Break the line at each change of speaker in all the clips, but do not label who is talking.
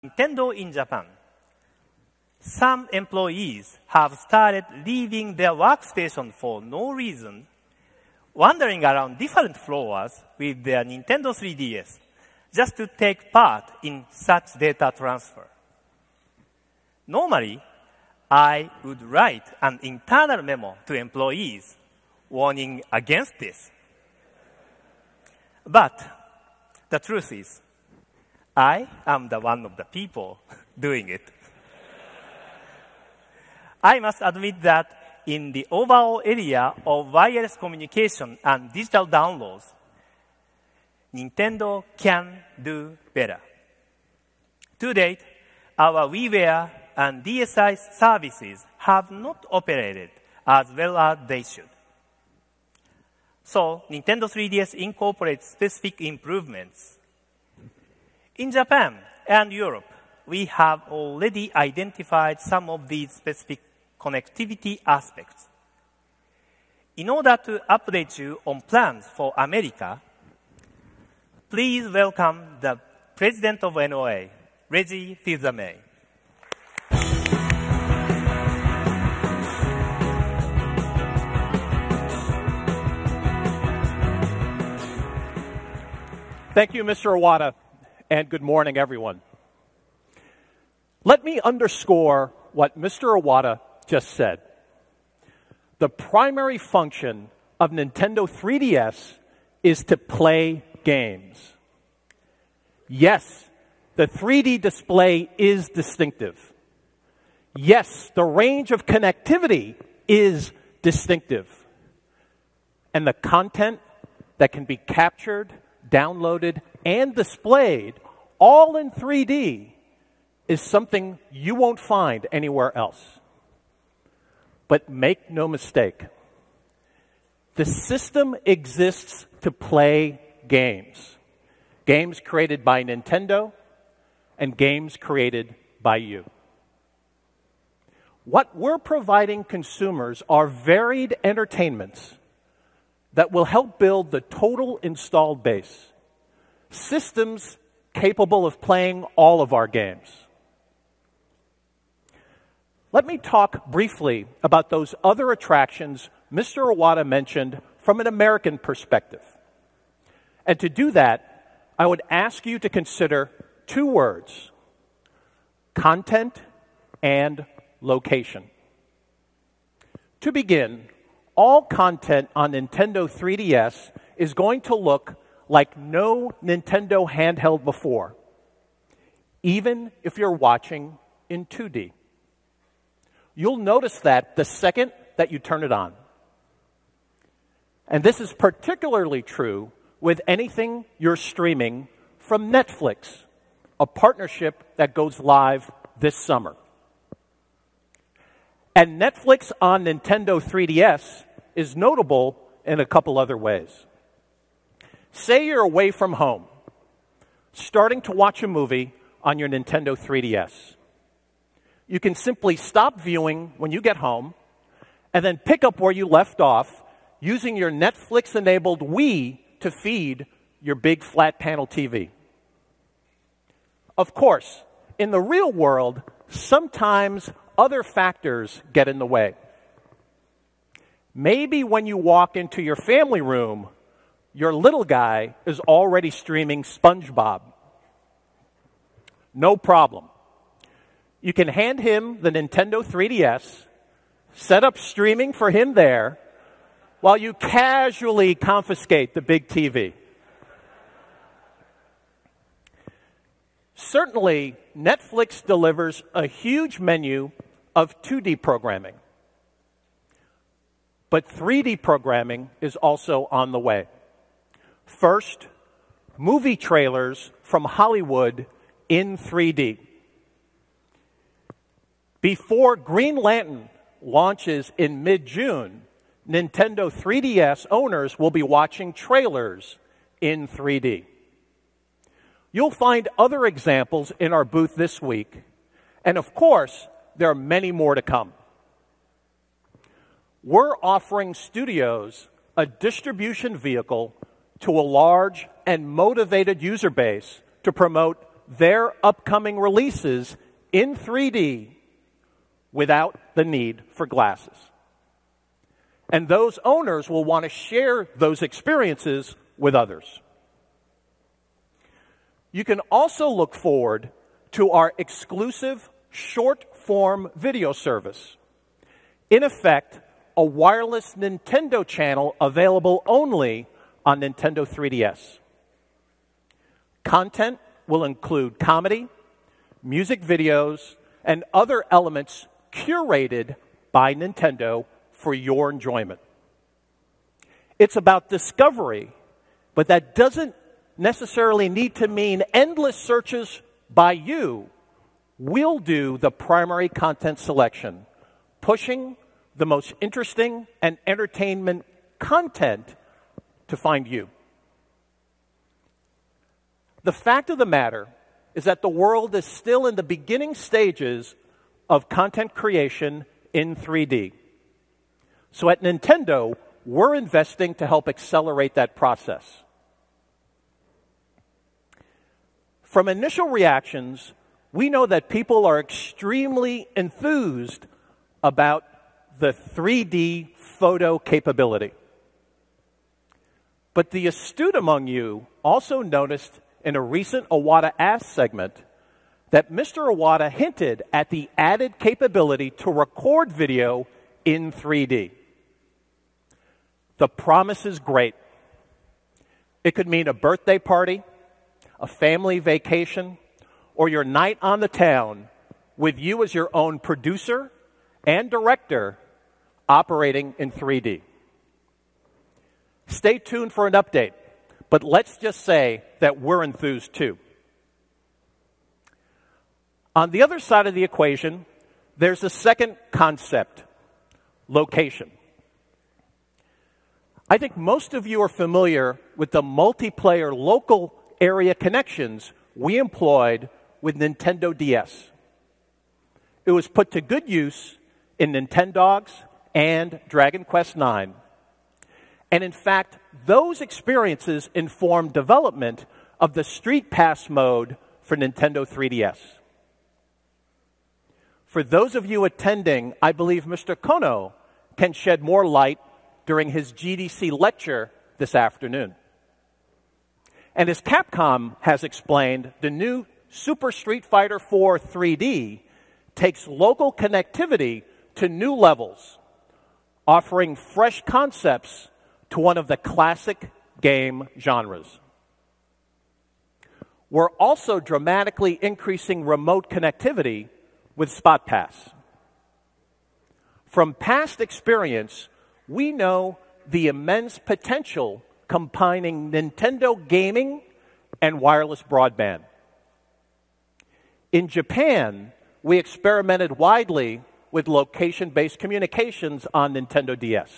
Nintendo in Japan, some employees have started leaving their workstation for no reason, wandering around different floors with their Nintendo 3DS just to take part in such data transfer. Normally, I would write an internal memo to employees warning against this. But the truth is, I am the one of the people doing it. I must admit that in the overall area of wireless communication and digital downloads, Nintendo can do better. To date, our WiiWare and DSi services have not operated as well as they should. So, Nintendo 3DS incorporates specific improvements. In Japan and Europe, we have already identified some of these specific connectivity aspects. In order to update you on plans for America, please welcome the President of NOA, Reggie Fils-Aime.
Thank you, Mr. Iwata, and good morning, everyone. Let me underscore what Mr. Iwata just said. The primary function of Nintendo 3DS is to play games. Yes, the 3D display is distinctive. Yes, the range of connectivity is distinctive. And the content that can be captured, downloaded, and displayed all in 3D is something you won't find anywhere else. But make no mistake, the system exists to play games. Games created by Nintendo and games created by you. What we're providing consumers are varied entertainments that will help build the total installed base. Systems capable of playing all of our games. Let me talk briefly about those other attractions Mr. Iwata mentioned from an American perspective. And to do that, I would ask you to consider two words: content and location. To begin, all content on Nintendo 3DS is going to look like no Nintendo handheld before, even if you're watching in 2D. You'll notice that the second that you turn it on. And this is particularly true with anything you're streaming from Netflix, a partnership that goes live this summer. And Netflix on Nintendo 3DS is notable in a couple other ways. Say you're away from home, starting to watch a movie on your Nintendo 3DS. You can simply stop viewing when you get home and then pick up where you left off using your Netflix-enabled Wii to feed your big flat panel TV. Of course, in the real world, sometimes other factors get in the way. Maybe when you walk into your family room, your little guy is already streaming SpongeBob. No problem. You can hand him the Nintendo 3DS, set up streaming for him there, while you casually confiscate the big TV. Certainly, Netflix delivers a huge menu of 2D programming. But 3D programming is also on the way. First, movie trailers from Hollywood in 3D. Before Green Lantern launches in mid-June, Nintendo 3DS owners will be watching trailers in 3D. You'll find other examples in our booth this week, and of course, there are many more to come. We're offering studios a distribution vehicle to a large and motivated user base to promote their upcoming releases in 3D without the need for glasses. And those owners will want to share those experiences with others. You can also look forward to our exclusive short-form video service. In effect, a wireless Nintendo channel available only on Nintendo 3DS. Content will include comedy, music videos, and other elements curated by Nintendo for your enjoyment. It's about discovery, but that doesn't necessarily need to mean endless searches by you. We'll do the primary content selection, pushing the most interesting and entertainment content to find you. The fact of the matter is that the world is still in the beginning stages of content creation in 3D. So at Nintendo, we're investing to help accelerate that process. From initial reactions, we know that people are extremely enthused about the 3D photo capability. But the astute among you also noticed in a recent Iwata Ask segment that Mr. Iwata hinted at the added capability to record video in 3D. The promise is great. It could mean a birthday party, a family vacation, or your night on the town with you as your own producer and director operating in 3D. Stay tuned for an update, but let's just say that we're enthused too. On the other side of the equation, there's a second concept, location. I think most of you are familiar with the multiplayer local area connections we employed with Nintendo DS. It was put to good use in Nintendogs and Dragon Quest IX. And in fact, those experiences informed development of the Street Pass mode for Nintendo 3DS. For those of you attending, I believe Mr. Kono can shed more light during his GDC lecture this afternoon. And as Capcom has explained, the new Super Street Fighter IV 3D takes local connectivity to new levels, offering fresh concepts to one of the classic game genres. We're also dramatically increasing remote connectivity with Spot Pass. From past experience, we know the immense potential combining Nintendo gaming and wireless broadband. In Japan, we experimented widely with location-based communications on Nintendo DS.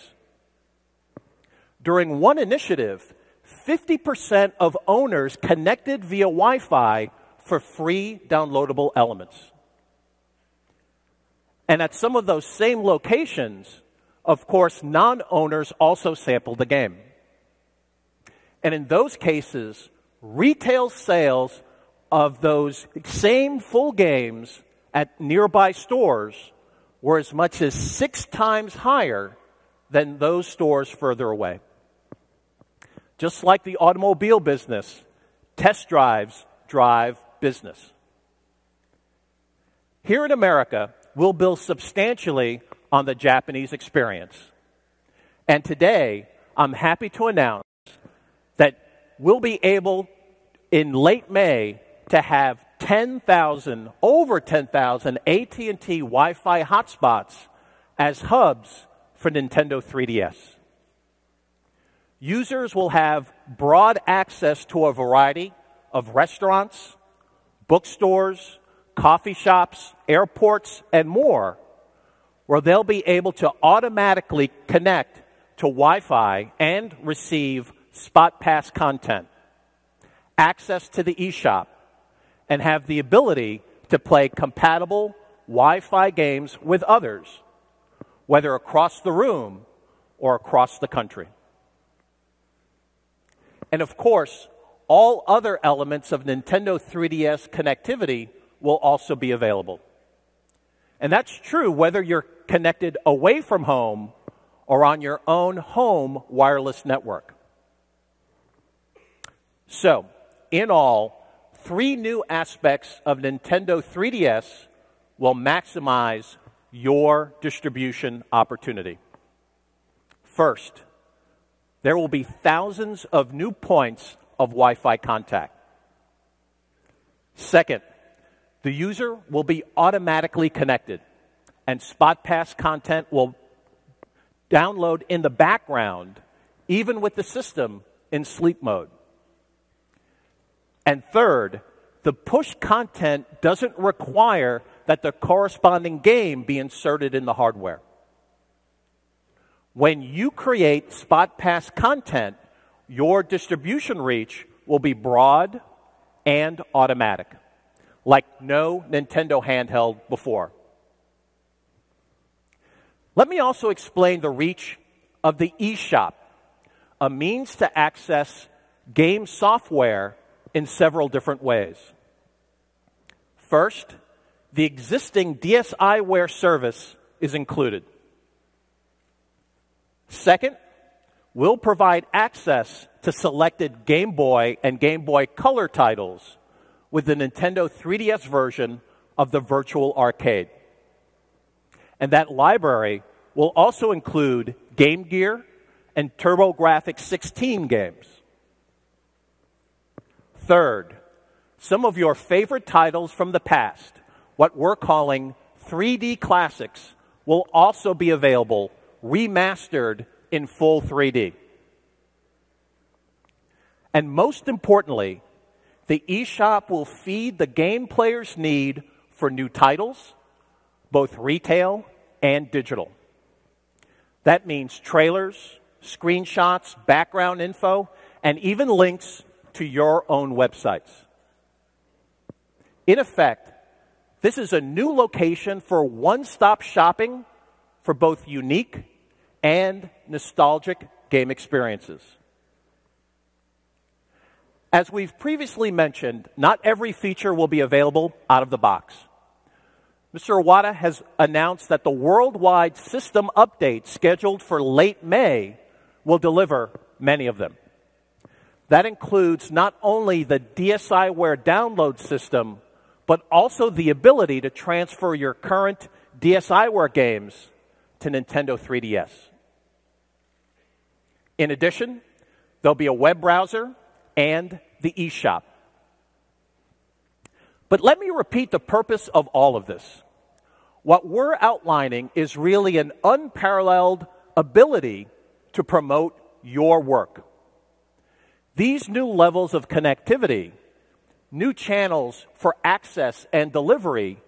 During one initiative, 50% of owners connected via Wi-Fi for free downloadable elements. And at some of those same locations, of course, non-owners also sampled the game. And in those cases, retail sales of those same full games at nearby stores were as much as 6 times higher than those stores further away. Just like the automobile business, test drives drive business. Here in America, we'll build substantially on the Japanese experience. And today, I'm happy to announce that we'll be able, in late May, to have over 10,000 AT&T Wi-Fi hotspots as hubs for Nintendo 3DS. Users will have broad access to a variety of restaurants, bookstores, coffee shops, airports, and more, where they'll be able to automatically connect to Wi-Fi and receive Spot Pass content, access to the eShop, and have the ability to play compatible Wi-Fi games with others, whether across the room or across the country. And of course, all other elements of Nintendo 3DS connectivity will also be available. And that's true whether you're connected away from home or on your own home wireless network. So, in all, 3 new aspects of Nintendo 3DS will maximize your distribution opportunity. First, there will be thousands of new points of Wi-Fi contact. Second, the user will be automatically connected, and Spot Pass content will download in the background, even with the system in sleep mode. And third, the push content doesn't require that the corresponding game be inserted in the hardware. When you create Spot Pass content, your distribution reach will be broad and automatic, like no Nintendo handheld before. Let me also explain the reach of the eShop, a means to access game software in several different ways. First, the existing DSiWare service is included. Second, we'll provide access to selected Game Boy and Game Boy Color titles with the Nintendo 3DS version of the Virtual Arcade. And that library will also include Game Gear and TurboGraphix 16 games. Third, some of your favorite titles from the past, what we're calling 3D classics, will also be available remastered in full 3D. And most importantly, the eShop will feed the game player's need for new titles, both retail and digital. That means trailers, screenshots, background info, and even links to your own websites. In effect, this is a new location for one-stop shopping for both unique and nostalgic game experiences. As we've previously mentioned, not every feature will be available out of the box. Mr. Iwata has announced that the worldwide system update scheduled for late May will deliver many of them. That includes not only the DSiWare download system, but also the ability to transfer your current DSiWare games to Nintendo 3DS. In addition, there'll be a web browser and the eShop. But let me repeat the purpose of all of this. What we're outlining is really an unparalleled ability to promote your work. These new levels of connectivity, new channels for access and delivery,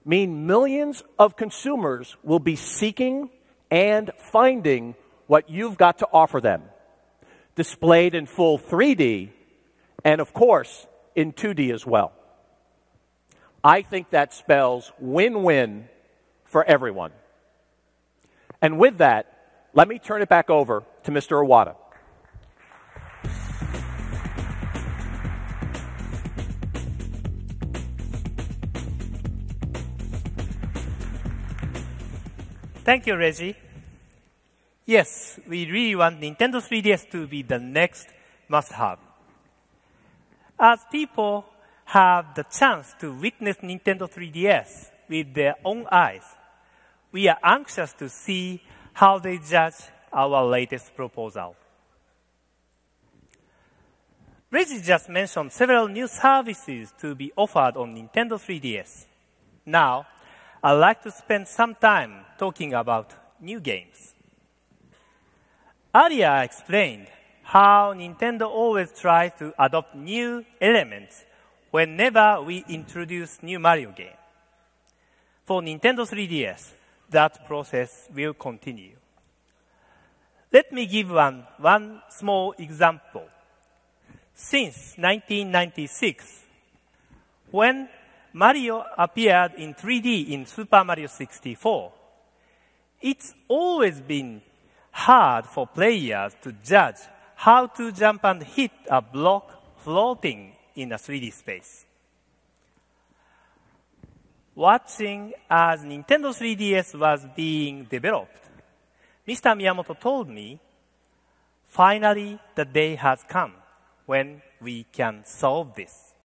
mean millions of consumers will be seeking and finding what you've got to offer them, displayed in full 3D and, of course, in 2D as well. I think that spells win-win for everyone. And with that, let me turn it back over to Mr. Iwata.
Thank you, Reggie. Yes, we really want Nintendo 3DS to be the next must-have. As people have the chance to witness Nintendo 3DS with their own eyes, we are anxious to see how they judge our latest proposal. Reggie just mentioned several new services to be offered on Nintendo 3DS. Now, I'd like to spend some time talking about new games. Earlier, I explained how Nintendo always tries to adopt new elements whenever we introduce new Mario game. For Nintendo 3DS, that process will continue. Let me give one small example. Since 1996, when Mario appeared in 3D in Super Mario 64, it's always been hard for players to judge how to jump and hit a block floating in a 3D space. Watching as Nintendo 3DS was being developed, Mr. Miyamoto told me, finally the day has come when we can solve this.